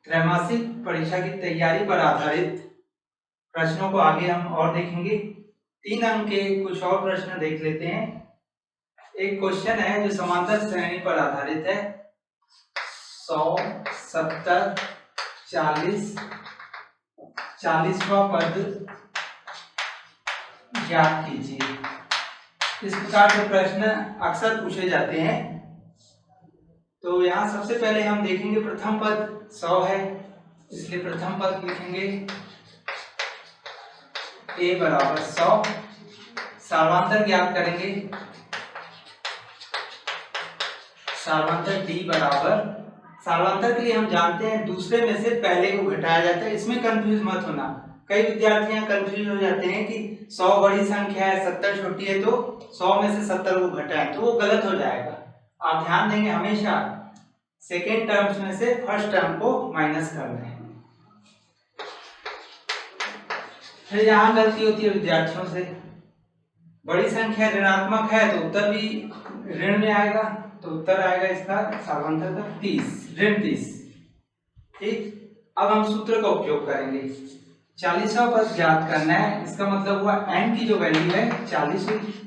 त्रैमासिक परीक्षा की तैयारी पर आधारित प्रश्नों को आगे हम और देखेंगे। 3 अंक के कुछ और प्रश्न देख लेते हैं। एक क्वेश्चन है जो समांतर श्रेणी पर आधारित है। 100, 70, 40, 40वां पद ज्ञात कीजिए। इस प्रकार के प्रश्न अक्सर पूछे जाते हैं। तो यहाँ सबसे पहले हम देखेंगे प्रथम पद 100 है, इसलिए प्रथम पद लिखेंगे a बराबर 100। सार्वधातुक ज्ञात करेंगे, सार्वधातुक d बराबर, सार्वधातुक के लिए हम जानते हैं दूसरे में से पहले को घटाया जाता है। इसमें कंफ्यूज मत होना। कई विद्यार्थी यहाँ कंफ्यूज हो जाते हैं कि 100 बड़ी संख्या है 70 छोटी है, तो 100 में से 70 को घटाएं, तो वो गलत हो जाएगा। आप ध्यान देंगे हमेशा सेकेंड टर्म्स में से फर्स्ट टर्म को माइनस करना है। फिर यहाँ गलती होती है विद्यार्थियों से, बड़ी संख्या ऋणात्मक है तो उत्तर भी ऋण में आएगा, तो उत्तर आएगा इसका सार्वधातुक 30, ऋण 30। ठीक, अब हम सूत्र का उपयोग करेंगे। 40वां पद ज्ञात करना है, इसका मतलब हुआ n की जो वैल्यू है 40 हुई।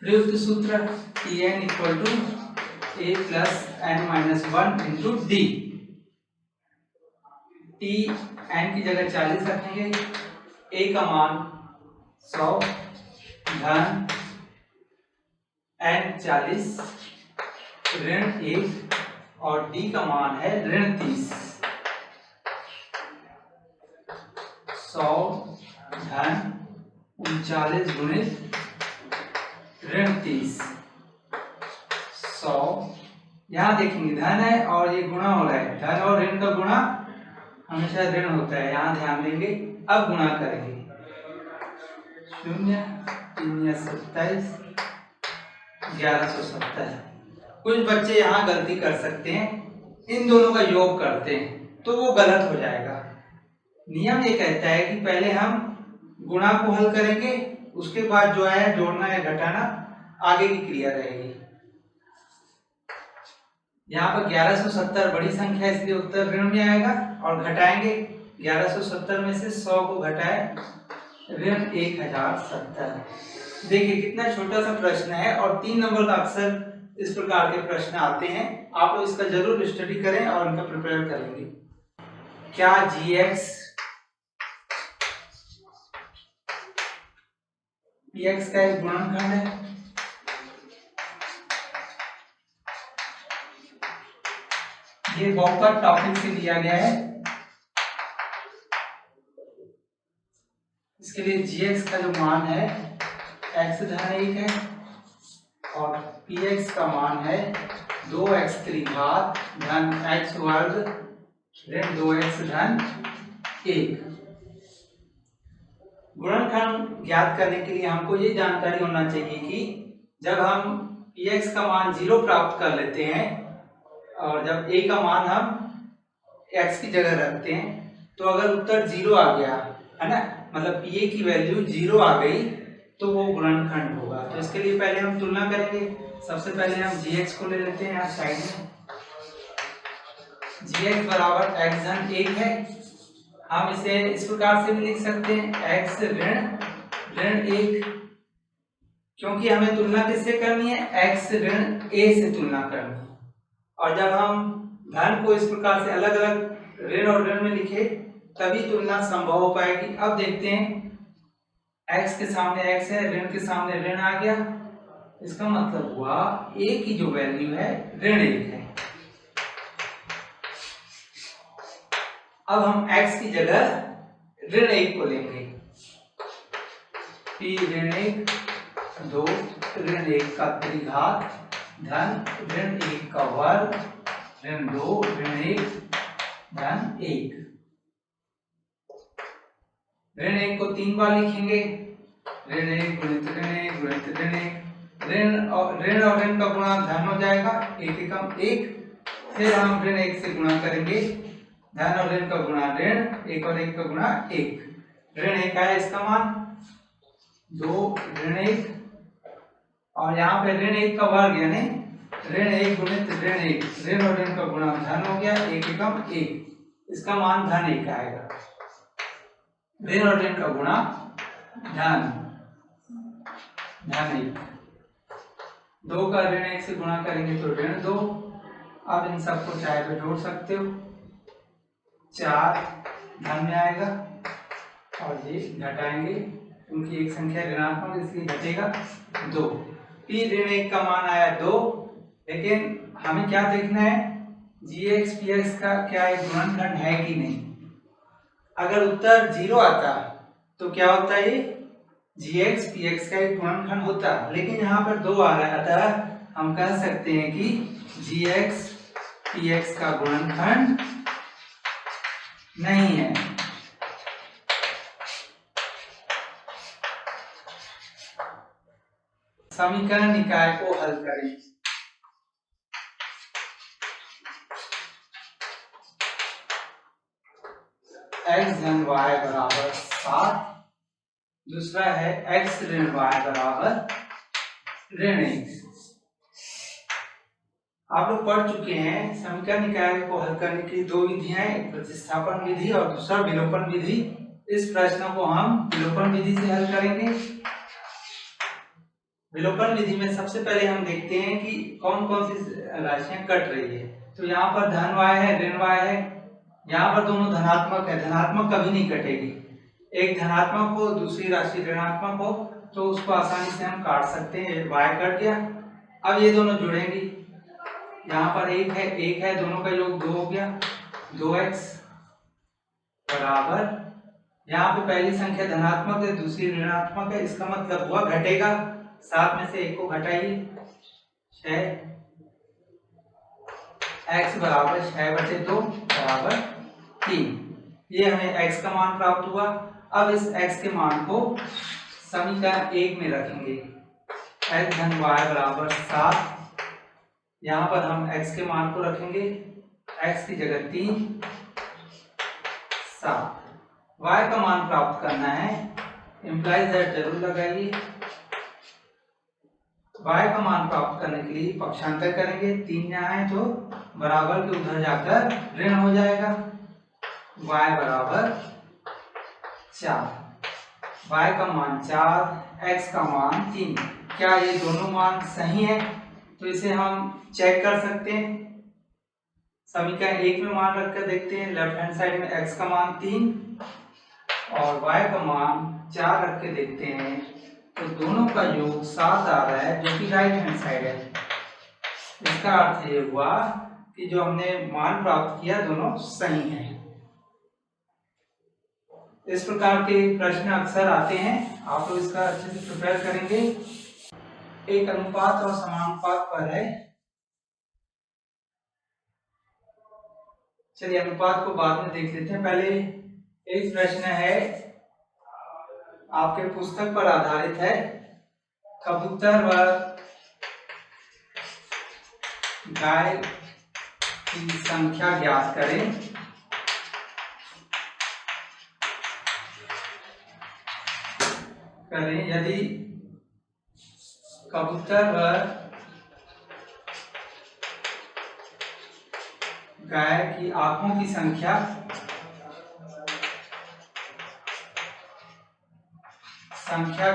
प्रयुक्त सूत्र Tn equal to a plus n-1 into d. T n की जगह 40 रखेंगे, a का मान 100 धन n 40 ऋण 1 और d का मान है ऋण 30। 100 धन 39 गुणित ऋण 30। 100 यहाँ देखेंगे धन है और ये गुणा हो रहा है, धन और ऋण का गुणा हमेशा ऋण होता है, यहाँ ध्यान देंगे। अब गुणा करेंगे, 0 3 27 1170। कुछ बच्चे यहाँ गलती कर सकते हैं, इन दोनों का योग करते हैं तो वो गलत हो जाएगा। नियम ये कहता है कि पहले हम गुणा को हल करेंगे, उसके बाद जो है जोड़ना या घटाना आगे की क्रिया रहेगी। यहाँ पर 1170 बड़ी संख्या है इसलिए उत्तर ऋण में आएगा, और घटाएंगे 1170 में से 100 को घटाए ऋण 1070। देखिए कितना छोटा सा प्रश्न है और 3 नंबर का अक्सर इस प्रकार के प्रश्न आते हैं। आप लोग इसका जरूर स्टडी करें और इनका प्रिपेयर करेंगे। क्या gx px का एक गुणनखंड है? ये बहुपद टॉपिक से लिया गया है। इसके लिए gx का जो मान है x धन 1 है और px का मान है 2x त्रिघात धन x वर्ग ऋण 2x धन 1। गुणनखंड ज्ञात करने के लिए हमको ये जानकारी होना चाहिए कि जब हम px का मान 0 प्राप्त कर लेते हैं और जब a का मान हम x की जगह रखते हैं, तो अगर उत्तर 0 आ गया है ना, मतलब pa की वैल्यू 0 आ गई तो वो गुणनखंड होगा। तो इसके लिए पहले हम तुलना करेंगे। सबसे पहले हम gx को ले लेते हैं यहाँ साइड में। gx बराबर x धन 1 है। हम इसे इस प्रकार से भी लिख सकते हैं x ऋण 1, क्योंकि हमें तुलना किससे करनी है, x ऋण a से तुलना करनी है। और जब हम धन को इस प्रकार से अलग अलग ऋण और ऋण में लिखे तभी तुलना संभव हो पाएगी। अब देखते हैं, x के सामने x है, ऋण के सामने ऋण आ गया, इसका मतलब हुआ a की जो वैल्यू है ऋण 1 है। अब हम x की जगह ऋण 1 को लेंगे, p ऋण 1 2 ऋण 1 का त्रिघात धन ऋण 1 का वर्ग ऋण 2 ऋण 1 धन 1। ऋण 1 को 3 बार लिखेंगे, ऋण 1 गुणित ऋण 1 गुणित ऋण 1, ऋण और ऋण का गुणा धन हो जाएगा, 1 एकम 1। फिर हम ऋण 1 से गुणा करेंगे, धन और ऋण का गुणा ऋण, 1 और 1 का गुणा 1। ऋण 1 आया, इसका मान 2 ऋण 1 और यहाँ पे ऋण 1 का वर्ग यानी ऋण 1 गुणित ऋण 1, ऋण और ऋण का गुणा धन हो गया, 1 एकम 1, इसका मान धन 1 आएगा। ऋण और ऋण का गुणा धन 1, 2 का ऋण 1 से गुणा करेंगे तो ऋण 2। अब इन सबको चाहे तो जोड़ सकते हो, 4 धन में आएगा और ये घटाएंगे क्योंकि एक संख्या ऋणात्मक इसलिए घटेगा 2। पी ऋण 1 का मान आया 2, लेकिन हमें क्या देखना है, gx px का क्या एक गुणनखंड है कि नहीं। अगर उत्तर 0 आता तो क्या होता है, ये gx px का एक गुणनखंड होता, लेकिन यहाँ पर 2 आ रहा है, अतः हम कह सकते हैं कि gx px का गुणनखंड नहीं है। समीकरण निकाय को हल करें। x धन y बराबर 7, दूसरा है x ऋण y बराबर ऋण 1। आप लोग पढ़ चुके हैं समीकरण निकाय को हल करने की 2 विधियां, एक प्रतिस्थापन विधि और दूसरा विलोपन विधि। इस प्रश्न को हम विलोपन विधि से हल करेंगे। विलोपन विधि में सबसे पहले हम देखते हैं कि कौन कौन सी राशियां कट रही है। तो यहाँ पर धन y है, ऋण y है, यहाँ पर दोनों धनात्मक है, धनात्मक कभी नहीं कटेगी। एक धनात्मक हो दूसरी राशि ऋणात्मक हो तो उसको आसानी से हम काट सकते हैं, y कट गया। अब ये दोनों जुड़ेंगी, यहाँ पर 1 है, दोनों का योग 2 हो गया, 2x बराबर, यहाँ पे पहली संख्या धनात्मक है दूसरी ऋणात्मक है, इसका मतलब हुआ घटेगा, 7 में से 1 को घटाइए, 6, x बराबर 6/2 बराबर 3। ये हमें x का मान प्राप्त हुआ। अब इस x के मान को समीकरण 1 में रखेंगे, x धन y बराबर 7, यहाँ पर हम x के मान को रखेंगे, x की जगह 3, 7। y का मान प्राप्त करना है, इम्प्लाइज दैट जरूर लगाइए। y का मान प्राप्त करने के लिए पक्षांतर करेंगे, 3 यहाँ है तो बराबर के उधर जाकर ऋण हो जाएगा, y बराबर 4, y का मान 4, x का मान 3। क्या ये दोनों मान सही है? तो इसे हम चेक कर सकते हैं, समीकरण 1 में मान रखकर देखते हैं। लेफ्ट हैंड साइड में x का मान 3 और y का मान 4 रख के देखते हैं, तो दोनों का योग 7 आ रहा है जो कि राइट हैंड साइड है। इसका अर्थ ये हुआ कि जो हमने मान प्राप्त किया दोनों सही हैं। इस प्रकार के प्रश्न अक्सर आते हैं, आप लोग इसका अच्छे से प्रिपेयर करेंगे। एक अनुपात और समानुपात पर है, चलिए अनुपात को बाद में देख लेते हैं। पहले एक प्रश्न है, आपके पुस्तक पर आधारित है, कबूतर व गाय की संख्या ज्ञात करें। यदि कबूतर व गाय की आंखों की संख्या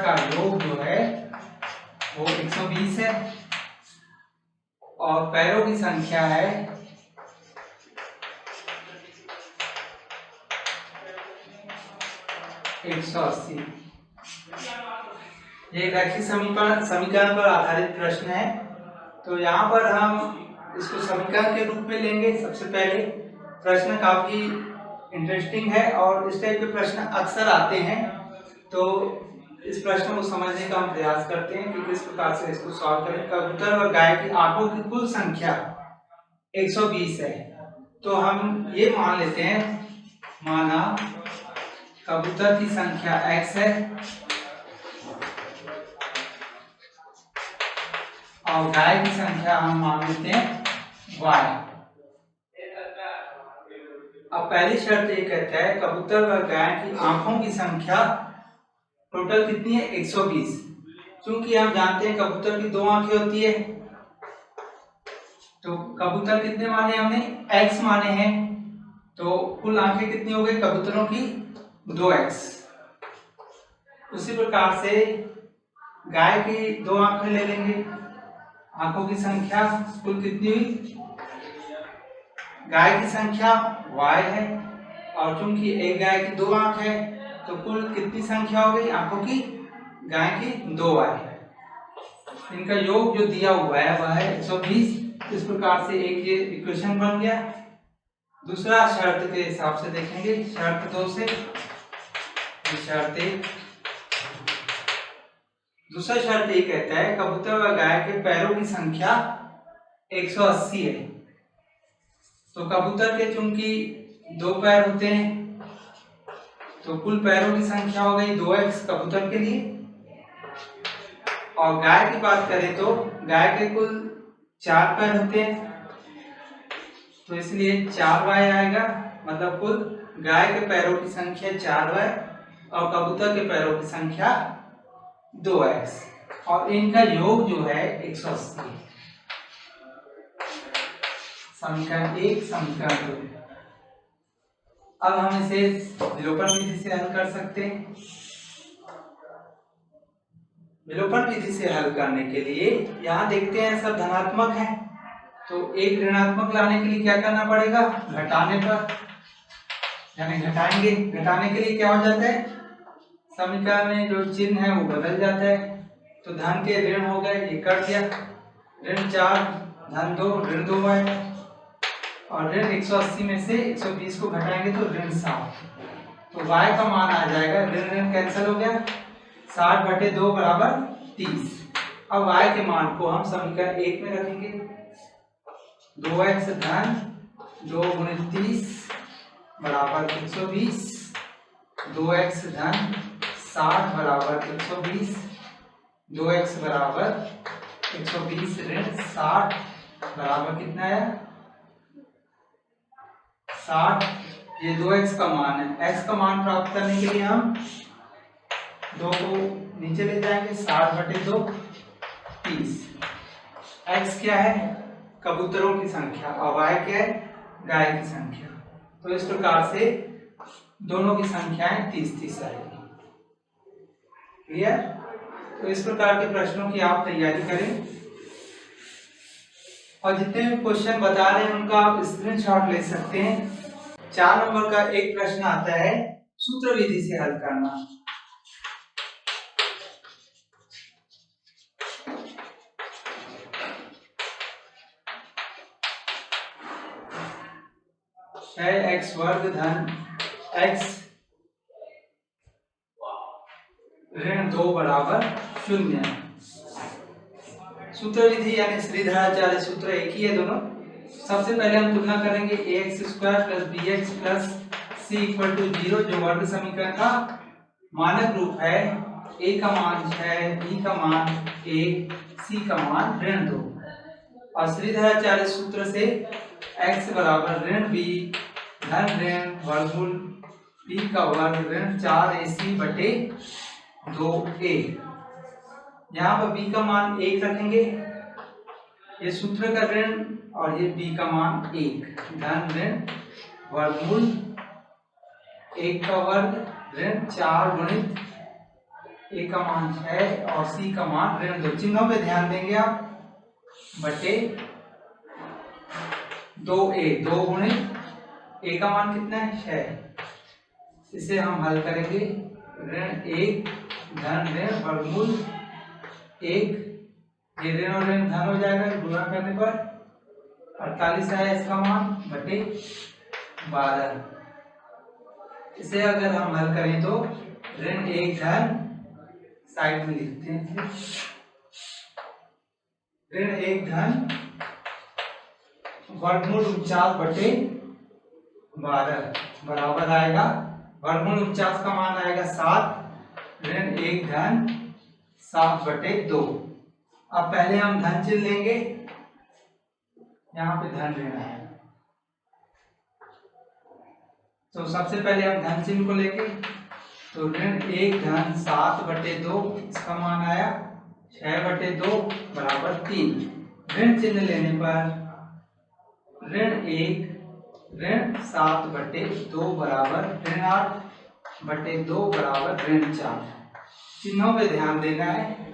का योग जो है वो 120 है और पैरों की संख्या है 180। ये एक रैखिक समीकरण पर आधारित प्रश्न है। तो यहाँ पर हम इसको समीकरण के रूप में लेंगे। सबसे पहले प्रश्न काफी इंटरेस्टिंग है और इस टाइप के प्रश्न अक्सर आते हैं, तो इस प्रश्न को समझने का हम प्रयास करते हैं कि किस प्रकार से इसको सॉल्व करें। कबूतर और गाय की आंखों की कुल संख्या 120 है, तो हम ये मान लेते हैं, माना कबूतर की संख्या x है और गाय की संख्या हम मान लेते हैं y। अब पहली शर्त ये कहता है कबूतर व गाय की आंखों की संख्या टोटल कितनी है 120। क्योंकि हम जानते हैं कबूतर की 2 आंखें होती है तो कबूतर कितने माने हमने, x माने हैं, तो कुल आंखें कितनी हो गई कबूतरों की, 2x। उसी प्रकार से गाय की 2 आंखें ले लेंगे, आंखों की संख्या कुल कितनी हुई, गाय की संख्या y है, और चूंकि एक गाय की 2 आंख है तो कुल कितनी संख्या हो गई आंखों की, गाय की 2y है। इनका योग जो दिया हुआ है वह है 120। इस प्रकार से एक ये इक्वेशन बन गया। दूसरा शर्त के हिसाब से देखेंगे, शर्त 2 से, शर्त 1। दूसरा शर्त ये कहता है कबूतर व गाय के पैरों की संख्या 180 है। तो कबूतर के चूंकि 2 पैर होते हैं तो कुल पैरों की संख्या हो गई 2x कबूतर के लिए, और गाय की बात करें तो गाय के कुल 4 पैर होते हैं तो इसलिए 4y आएगा, मतलब कुल गाय के पैरों की संख्या 4y और कबूतर के पैरों की संख्या 2x, और इनका योग जो है 180 है। समीकरण 1 समीकरण 2। अब हम इसे विलोपन विधि से हल कर सकते हैं। विलोपन विधि से हल करने के लिए यहाँ देखते हैं सब धनात्मक है, तो एक ऋणात्मक लाने के लिए क्या करना पड़ेगा, घटाने पर, यानी घटाएंगे। घटाने के लिए क्या हो जाता है, समीकरण में जो चिन्ह है वो बदल जाता है। तो धन के ऋण हो गए, ये कट गया, ऋण 4 धन 2 ऋण 2 आएगा, और ऋण 180 में से 120 को घटाएंगे तो ऋण 7। तो y का मान आ जाएगा, ऋण ऋण कैंसिल हो गया, 60/2 बराबर 30। अब y के मान को हम समीकरण 1 में रखेंगे, 2x धन 2 गुणित 30 बराबर 120, 2x धन 60 बराबर 120, 2x बराबर 120 ऋण 60 बराबर कितना है 60। ये 2x का मान है। x का मान प्राप्त करने के लिए हम 2 को नीचे ले जाएंगे, 60/2 30। x क्या है, कबूतरों की संख्या, और y क्या है, गाय की संख्या। तो इस प्रकार से दोनों की संख्याएं 30-30 आएगी। क्लियर? तो इस प्रकार के प्रश्नों की आप तैयारी करें, और जितने भी क्वेश्चन बता रहे हैं उनका आप स्क्रीनशॉट ले सकते हैं। 4 नंबर का एक प्रश्न आता है सूत्र विधि से हल करना। है x वर्ग धन x ऋण 2 बराबर 0। सूत्र विधि यानी श्रीधराचार्य सूत्र एक ही है दोनों। सबसे पहले हम तुलना करेंगे ax² + bx + c = 0, जो वर्ग समीकरण का मानक रूप है। a का मान 6, b का मान 1, c का मान ऋण 2। और श्रीधराचार्य सूत्र से x बराबर ऋण b धन ऋण वर्गमूल b का वर्ग ऋण 4ac/2a। यहाँ पर b का मान 1 रखेंगे, ये सूत्र का ऋण, और ये b का मान 1 धन ऋण वर्गमूल 1 का वर्ग ऋण 4 गुणित a का मान 6 और c का मान ऋण 2। चिन्हों पे ध्यान देंगे आप, बटे 2a, 2 गुणित a का मान कितना है 6। इसे हम हल करेंगे, ऋण 1 धन ऋण वर्गमूल 1, ये ऋण और ऋण धन हो जाएगा, गुणा करने पर 48 आया इसका मान, बटे 12। इसे अगर हम हल करें तो ऋण 1 धन, साइड में लिखते हैं, ऋण 1 धन वर्गमूल 49/12 बराबर आएगा, वर्गमूल 49 का मान आएगा 7, ऋण 1 धन 7/2। अब पहले हम धन चिन्ह लेंगे, यहाँ पे धन लेना है, तो सबसे पहले हम धन चिन्ह को लेंगे। तो ऋण 1 धन 7/2, इसका मान आया 6/2 बराबर 3। ऋण चिन्ह लेने पर ऋण 1 ऋण 7/2 बराबर ऋण 8/2 बराबर ऋण 4। चिन्हों पे ध्यान देना है।